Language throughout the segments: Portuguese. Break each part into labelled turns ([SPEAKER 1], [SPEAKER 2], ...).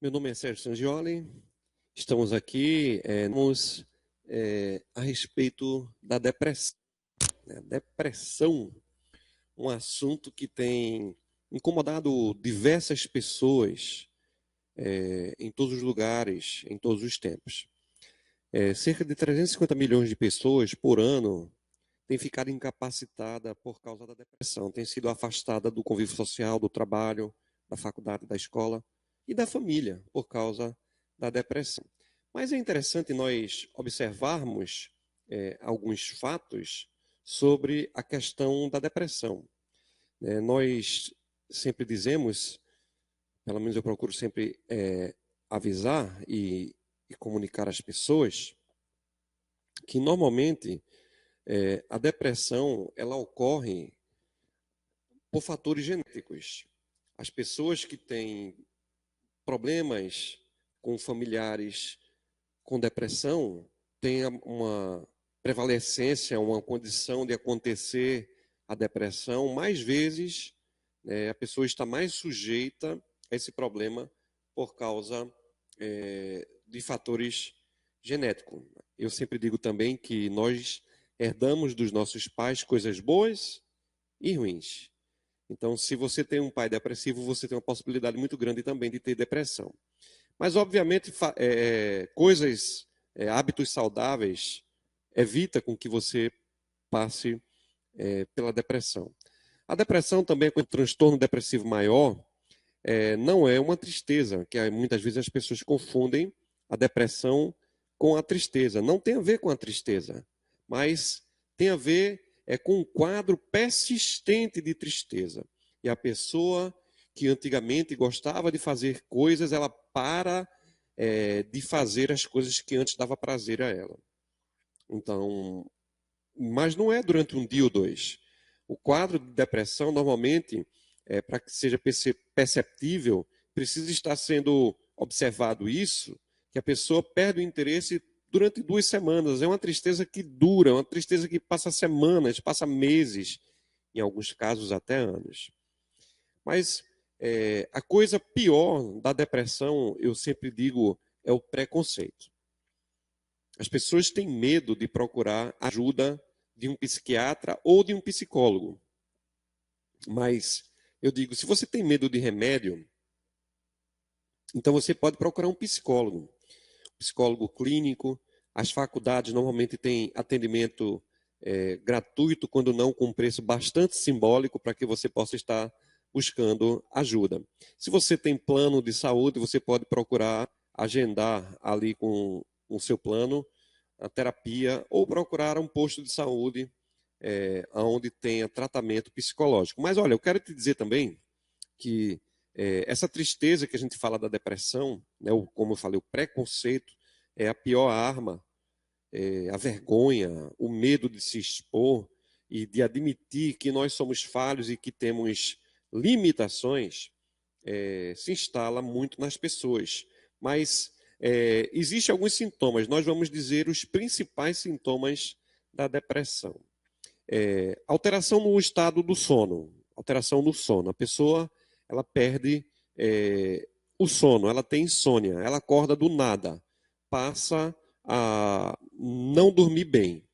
[SPEAKER 1] Meu nome é Sérgio Sangioli. Estamos aqui a respeito da depressão, né? Depressão, um assunto que tem incomodado diversas pessoas em todos os lugares, em todos os tempos. Cerca de 350 milhões de pessoas por ano têm ficado incapacitada por causa da depressão, têm sido afastada do convívio social, do trabalho, da faculdade, da escola e da família por causa da depressão. Mas é interessante nós observarmos alguns fatos sobre a questão da depressão. Nós sempre dizemos, pelo menos eu procuro sempre avisar e comunicar às pessoas, que normalmente a depressão ela ocorre por fatores genéticos. As pessoas que têm problemas com familiares com depressão têm uma prevalecência, uma condição de acontecer a depressão mais vezes, a pessoa está mais sujeita a esse problema por causa de fatores genéticos. Eu sempre digo também que nós herdamos dos nossos pais coisas boas e ruins. Então, se você tem um pai depressivo, você tem uma possibilidade muito grande também de ter depressão. Mas, obviamente, hábitos saudáveis, evita com que você passe pela depressão. A depressão também, com o transtorno depressivo maior, não é uma tristeza, que muitas vezes as pessoas confundem a depressão com a tristeza. Não tem a ver com a tristeza, mas tem a ver com um quadro persistente de tristeza. E a pessoa que antigamente gostava de fazer coisas, ela para de fazer as coisas que antes dava prazer a ela. Então, mas não é durante um dia ou dois. O quadro de depressão, normalmente, para que seja perceptível, precisa estar sendo observado isso, que a pessoa perde o interesse durante 2 semanas. É uma tristeza que dura, uma tristeza que passa semanas, passa meses, em alguns casos até anos. Mas a coisa pior da depressão, eu sempre digo, é o preconceito. As pessoas têm medo de procurar ajuda de um psiquiatra ou de um psicólogo. Mas eu digo, se você tem medo de remédio, então você pode procurar um psicólogo. Psicólogo clínico. As faculdades normalmente têm atendimento gratuito, quando não com um preço bastante simbólico, para que você possa estar buscando ajuda. Se você tem plano de saúde, você pode procurar agendar ali com o seu plano a terapia ou procurar um posto de saúde onde tenha tratamento psicológico. Mas olha, eu quero te dizer também que essa tristeza que a gente fala da depressão, né, como eu falei, o preconceito é a pior arma, a vergonha, o medo de se expor e de admitir que nós somos falhos e que temos limitações, se instala muito nas pessoas. Mas existem alguns sintomas, nós vamos dizer os principais sintomas da depressão. Alteração no estado do sono, alteração no sono. A pessoa ela perde o sono, ela tem insônia, ela acorda do nada, passa a não dormir bem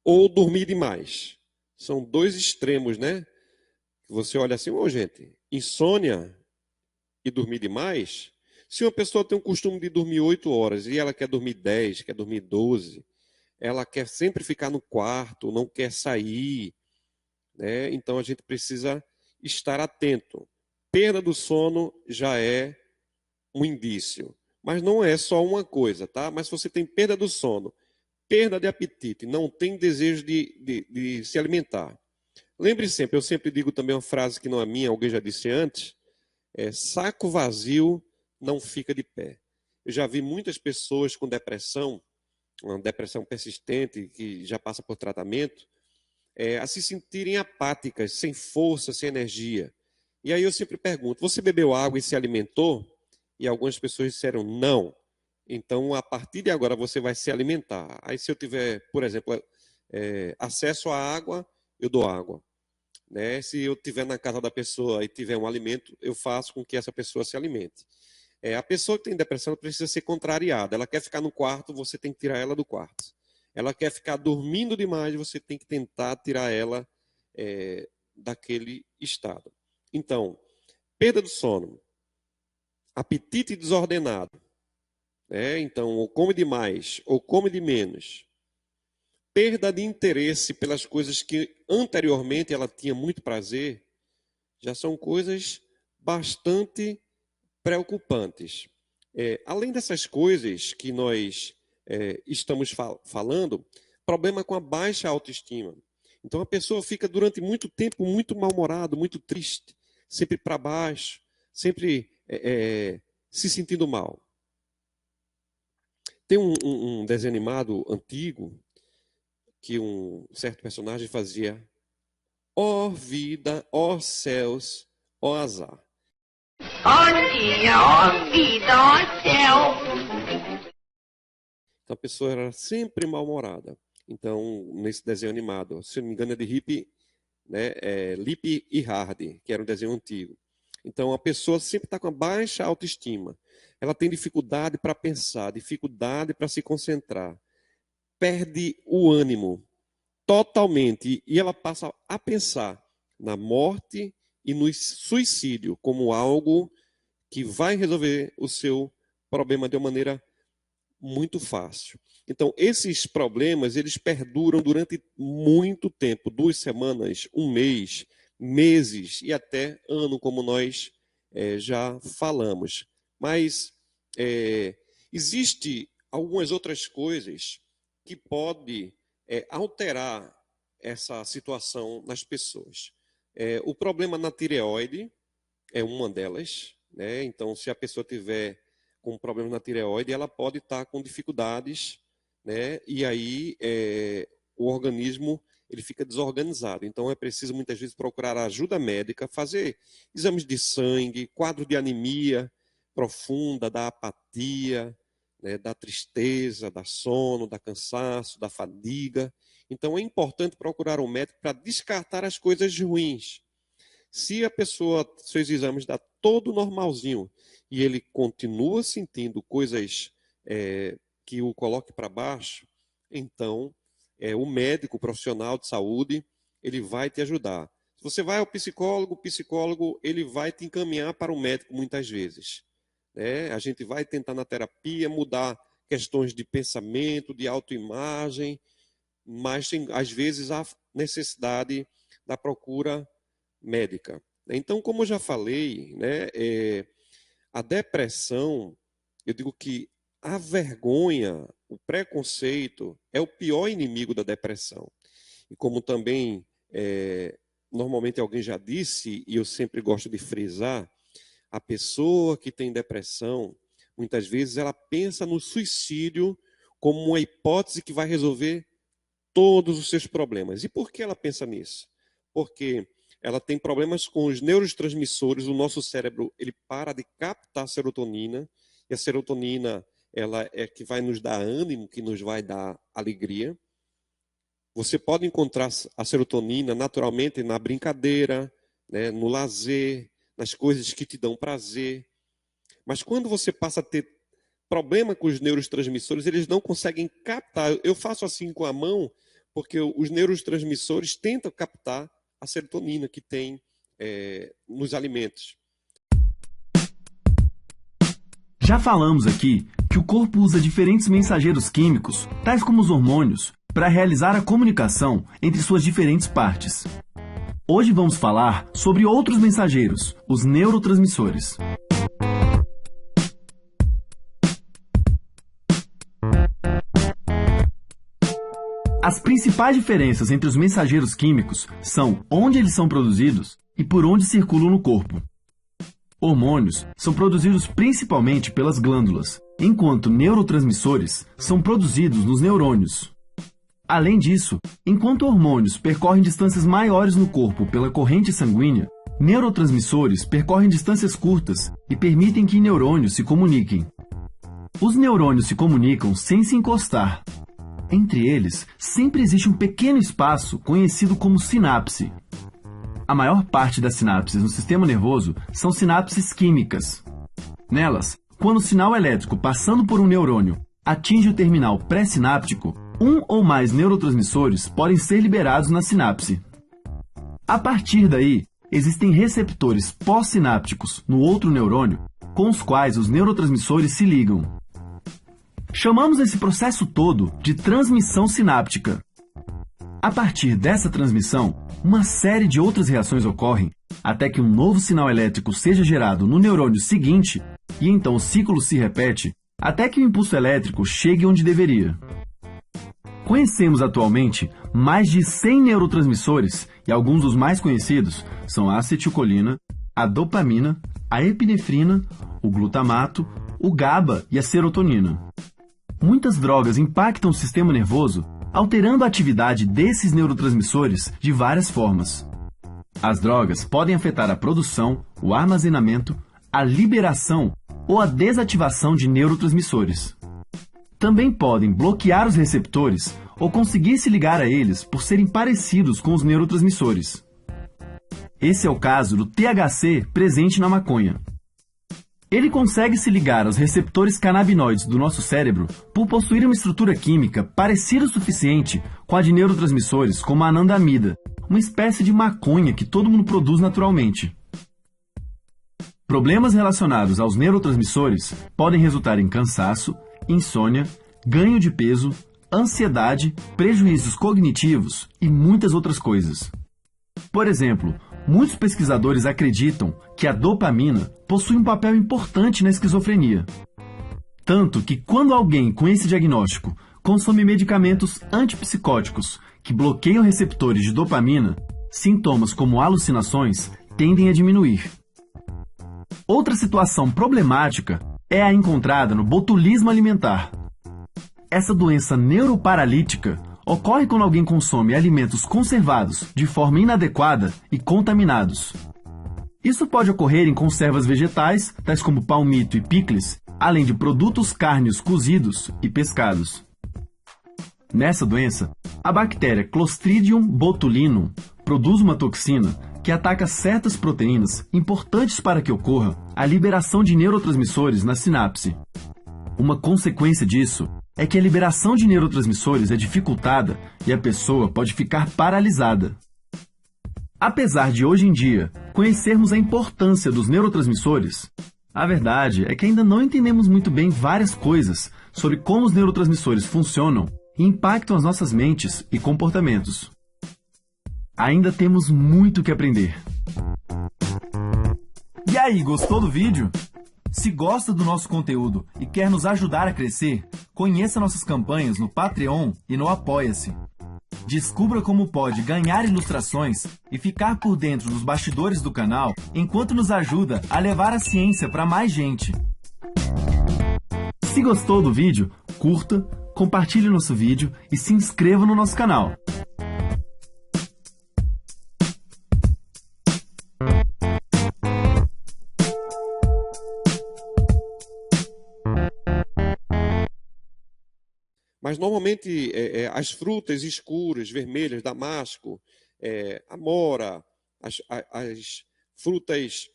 [SPEAKER 1] ou dormir demais. São dois extremos, né? Você olha assim, gente, insônia e dormir demais. Se uma pessoa tem o costume de dormir 8 horas e ela quer dormir 10, quer dormir 12, ela quer sempre ficar no quarto, não quer sair, né? Então a gente precisa estar atento. Perda do sono já é um indício, mas não é só uma coisa, tá? Mas se você tem perda do sono, perda de apetite, não tem desejo de se alimentar. Lembre sempre, eu sempre digo também uma frase que não é minha, alguém já disse antes, saco vazio não fica de pé. Eu já vi muitas pessoas com depressão, uma depressão persistente, que já passa por tratamento, a se sentirem apáticas, sem força, sem energia. E aí eu sempre pergunto, você bebeu água e se alimentou? E algumas pessoas disseram não. Então, a partir de agora, você vai se alimentar. Aí, se eu tiver, por exemplo, acesso à água, eu dou água. Né? Se eu estiver na casa da pessoa e tiver um alimento, eu faço com que essa pessoa se alimente. A pessoa que tem depressão precisa ser contrariada. Ela quer ficar no quarto, você tem que tirar ela do quarto. Ela quer ficar dormindo demais, você tem que tentar tirar ela daquele estado. Então, perda do sono, apetite desordenado, então, ou come demais, ou come de menos, perda de interesse pelas coisas que anteriormente ela tinha muito prazer, já são coisas bastante preocupantes. Além dessas coisas que nós estamos falando, problema com a baixa autoestima. Então a pessoa fica durante muito tempo muito mal-humorado, muito triste, sempre para baixo, sempre se sentindo mal. Tem um desenho animado antigo que um certo personagem fazia: ó vida, ó céus, ó azar.
[SPEAKER 2] Ó dia, ó vida, ó céu.
[SPEAKER 1] Então a pessoa era sempre mal-humorada. Então, nesse desenho animado, se eu não me engano, é de Lip e Hardy, que era um desenho antigo. Então a pessoa sempre está com a baixa autoestima. Ela tem dificuldade para pensar, dificuldade para se concentrar. Perde o ânimo totalmente e ela passa a pensar na morte e no suicídio como algo que vai resolver o seu problema de uma maneira muito fácil. Então, esses problemas, eles perduram durante muito tempo, 2 semanas, 1 mês, meses e até ano, como nós já falamos. Mas existe algumas outras coisas que podem alterar essa situação nas pessoas. O problema na tireoide é uma delas, né? Então, se a pessoa tiver com um problema na tireoide, ela pode estar com dificuldades, né? E aí o organismo ele fica desorganizado. Então, é preciso muitas vezes procurar ajuda médica, fazer exames de sangue, quadro de anemia profunda, da apatia, né, da tristeza, da sono, da cansaço, da fadiga. Então, é importante procurar um médico para descartar as coisas ruins. Se a pessoa, seus exames dá todo normalzinho e ele continua sentindo coisas que o coloque para baixo, então o médico, o profissional de saúde, ele vai te ajudar. Se você vai ao psicólogo, o psicólogo ele vai te encaminhar para o médico muitas vezes. A gente vai tentar na terapia mudar questões de pensamento, de autoimagem, mas às vezes há necessidade da procura médica. Então, como eu já falei, né, a depressão, eu digo que a vergonha, o preconceito é o pior inimigo da depressão. E como também normalmente alguém já disse, e eu sempre gosto de frisar, a pessoa que tem depressão, muitas vezes ela pensa no suicídio como uma hipótese que vai resolver todos os seus problemas. E por que ela pensa nisso? Porque ela tem problemas com os neurotransmissores, o nosso cérebro ele para de captar serotonina, e a serotonina ela é que vai nos dar ânimo, que nos vai dar alegria. Você pode encontrar a serotonina naturalmente na brincadeira, né, no lazer, nas coisas que te dão prazer. Mas quando você passa a ter problema com os neurotransmissores, eles não conseguem captar. Eu faço assim com a mão, porque os neurotransmissores tentam captar a serotonina que tem nos alimentos.
[SPEAKER 3] Já falamos aqui que o corpo usa diferentes mensageiros químicos, tais como os hormônios, para realizar a comunicação entre suas diferentes partes. Hoje vamos falar sobre outros mensageiros, os neurotransmissores. As principais diferenças entre os mensageiros químicos são onde eles são produzidos e por onde circulam no corpo. Hormônios são produzidos principalmente pelas glândulas, enquanto neurotransmissores são produzidos nos neurônios. Além disso, enquanto hormônios percorrem distâncias maiores no corpo pela corrente sanguínea, neurotransmissores percorrem distâncias curtas e permitem que neurônios se comuniquem. Os neurônios se comunicam sem se encostar. Entre eles, sempre existe um pequeno espaço conhecido como sinapse. A maior parte das sinapses no sistema nervoso são sinapses químicas. Nelas, quando o sinal elétrico passando por um neurônio atinge o terminal pré-sináptico, um ou mais neurotransmissores podem ser liberados na sinapse. A partir daí, existem receptores pós-sinápticos no outro neurônio com os quais os neurotransmissores se ligam. Chamamos esse processo todo de transmissão sináptica. A partir dessa transmissão, uma série de outras reações ocorrem até que um novo sinal elétrico seja gerado no neurônio seguinte e então o ciclo se repete até que o impulso elétrico chegue onde deveria. Conhecemos atualmente mais de 100 neurotransmissores e alguns dos mais conhecidos são a acetilcolina, a dopamina, a epinefrina, o glutamato, o GABA e a serotonina. Muitas drogas impactam o sistema nervoso, alterando a atividade desses neurotransmissores de várias formas. As drogas podem afetar a produção, o armazenamento, a liberação ou a desativação de neurotransmissores. Também podem bloquear os receptores ou conseguir se ligar a eles por serem parecidos com os neurotransmissores. Esse é o caso do THC presente na maconha. Ele consegue se ligar aos receptores canabinoides do nosso cérebro por possuir uma estrutura química parecida o suficiente com a de neurotransmissores como a anandamida, uma espécie de maconha que todo mundo produz naturalmente. Problemas relacionados aos neurotransmissores podem resultar em cansaço, insônia, ganho de peso, ansiedade, prejuízos cognitivos e muitas outras coisas. Por exemplo, muitos pesquisadores acreditam que a dopamina possui um papel importante na esquizofrenia. Tanto que quando alguém com esse diagnóstico consome medicamentos antipsicóticos que bloqueiam receptores de dopamina, sintomas como alucinações tendem a diminuir. Outra situação problemática é a encontrada no botulismo alimentar. Essa doença neuroparalítica ocorre quando alguém consome alimentos conservados de forma inadequada e contaminados. Isso pode ocorrer em conservas vegetais, tais como palmito e picles, além de produtos cárneos cozidos e pescados. Nessa doença, a bactéria Clostridium botulinum produz uma toxina que ataca certas proteínas importantes para que ocorra a liberação de neurotransmissores na sinapse. Uma consequência disso é que a liberação de neurotransmissores é dificultada e a pessoa pode ficar paralisada. Apesar de hoje em dia conhecermos a importância dos neurotransmissores, a verdade é que ainda não entendemos muito bem várias coisas sobre como os neurotransmissores funcionam e impactam as nossas mentes e comportamentos. Ainda temos muito que aprender. E aí, gostou do vídeo? Se gosta do nosso conteúdo e quer nos ajudar a crescer, conheça nossas campanhas no Patreon e no Apoia-se. Descubra como pode ganhar ilustrações e ficar por dentro dos bastidores do canal enquanto nos ajuda a levar a ciência para mais gente. Se gostou do vídeo, curta, compartilhe nosso vídeo e se inscreva no nosso canal.
[SPEAKER 1] Mas normalmente as frutas escuras, vermelhas, damasco, amora, as frutas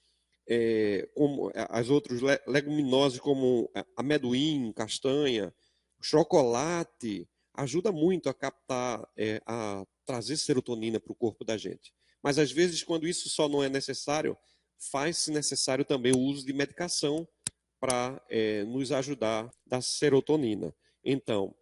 [SPEAKER 1] como as outras leguminosas como amendoim, castanha, chocolate, ajuda muito a captar, a trazer serotonina para o corpo da gente. Mas às vezes, quando isso só não é necessário, faz-se necessário também o uso de medicação para nos ajudar da serotonina. Então,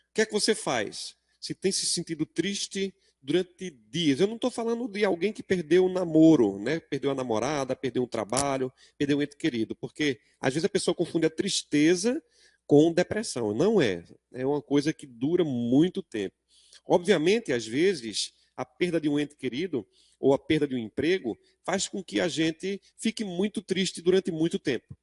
[SPEAKER 1] o que é que você faz? Se tem se sentido triste durante dias, eu não estou falando de alguém que perdeu o namoro, né? Perdeu a namorada, perdeu um trabalho, perdeu um ente querido, porque às vezes a pessoa confunde a tristeza com depressão. Não é. É uma coisa que dura muito tempo. Obviamente, às vezes, a perda de um ente querido ou a perda de um emprego faz com que a gente fique muito triste durante muito tempo.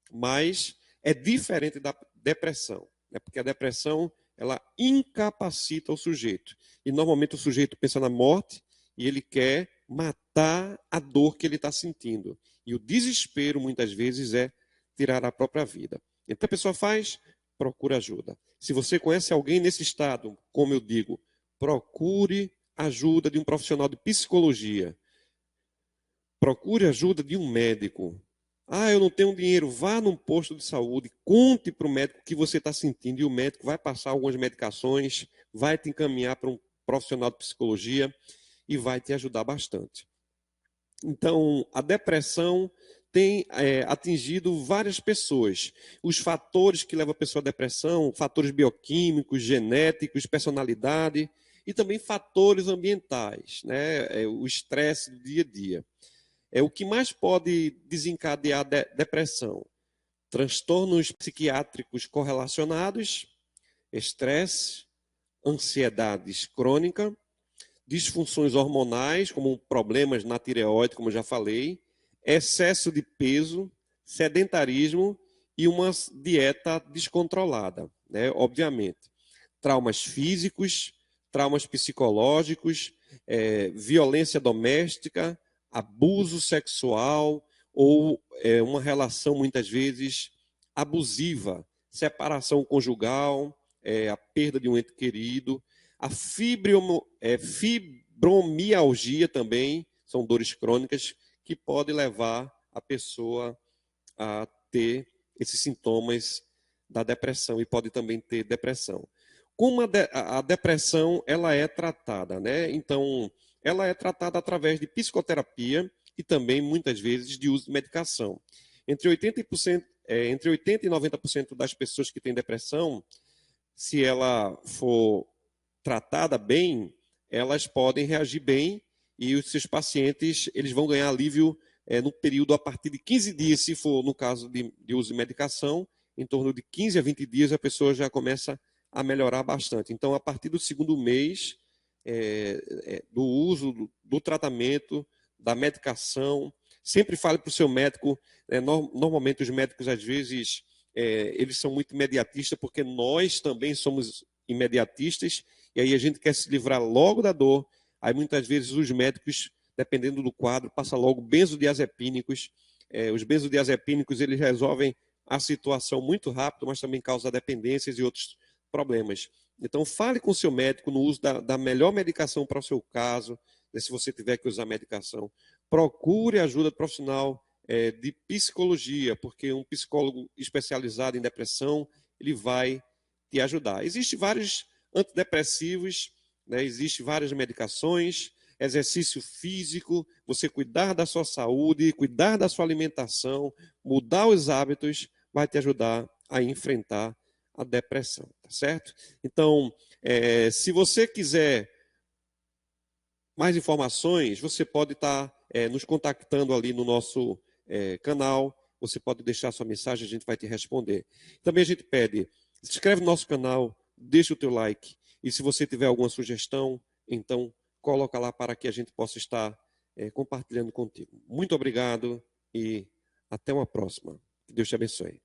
[SPEAKER 1] Mas é diferente da depressão, né? Porque a depressão ela incapacita o sujeito. E normalmente o sujeito pensa na morte e ele quer matar a dor que ele está sentindo. E o desespero, muitas vezes, é tirar a própria vida. Então a pessoa faz, procura ajuda. Se você conhece alguém nesse estado, como eu digo, procure ajuda de um profissional de psicologia. Procure ajuda de um médico. Ah, eu não tenho dinheiro. Vá num posto de saúde, conte para o médico o que você está sentindo e o médico vai passar algumas medicações, vai te encaminhar para um profissional de psicologia e vai te ajudar bastante. Então, a depressão tem atingido várias pessoas. Os fatores que levam a pessoa à depressão, fatores bioquímicos, genéticos, personalidade e também fatores ambientais, né? O estresse do dia a dia. O que mais pode desencadear depressão? Transtornos psiquiátricos correlacionados, estresse, ansiedades crônica, disfunções hormonais, como problemas na tireoide, como eu já falei, excesso de peso, sedentarismo e uma dieta descontrolada, né? Obviamente. Traumas físicos, traumas psicológicos, violência doméstica, abuso sexual ou uma relação muitas vezes abusiva, separação conjugal, a perda de um ente querido, a fibromialgia também, são dores crônicas que podem levar a pessoa a ter esses sintomas da depressão e pode também ter depressão. Como a depressão ela é tratada, né? Então, ela é tratada através de psicoterapia e também, muitas vezes, de uso de medicação. Entre 80%, entre 80% e 90% das pessoas que têm depressão, se ela for tratada bem, elas podem reagir bem e os seus pacientes eles vão ganhar alívio no período a partir de 15 dias, se for no caso de uso de medicação, em torno de 15 a 20 dias a pessoa já começa a melhorar bastante. Então, a partir do segundo mês do uso, do tratamento, da medicação, sempre fale para o seu médico, normalmente os médicos às vezes eles são muito imediatistas, porque nós também somos imediatistas, e aí a gente quer se livrar logo da dor, aí muitas vezes os médicos, dependendo do quadro, passam logo benzodiazepínicos, os benzodiazepínicos eles resolvem a situação muito rápido, mas também causam dependências e outros problemas. Então fale com o seu médico no uso da melhor medicação para o seu caso, né, se você tiver que usar medicação, procure ajuda profissional de psicologia, porque um psicólogo especializado em depressão, ele vai te ajudar. Existem vários antidepressivos, né? Existem várias medicações, exercício físico, você cuidar da sua saúde, cuidar da sua alimentação, mudar os hábitos, vai te ajudar a enfrentar a depressão, tá certo? Então, se você quiser mais informações, você pode estar nos contactando ali no nosso canal, você pode deixar sua mensagem, a gente vai te responder. Também a gente pede, se inscreve no nosso canal, deixa o teu like, e se você tiver alguma sugestão, então coloca lá para que a gente possa estar compartilhando contigo. Muito obrigado e até uma próxima. Que Deus te abençoe.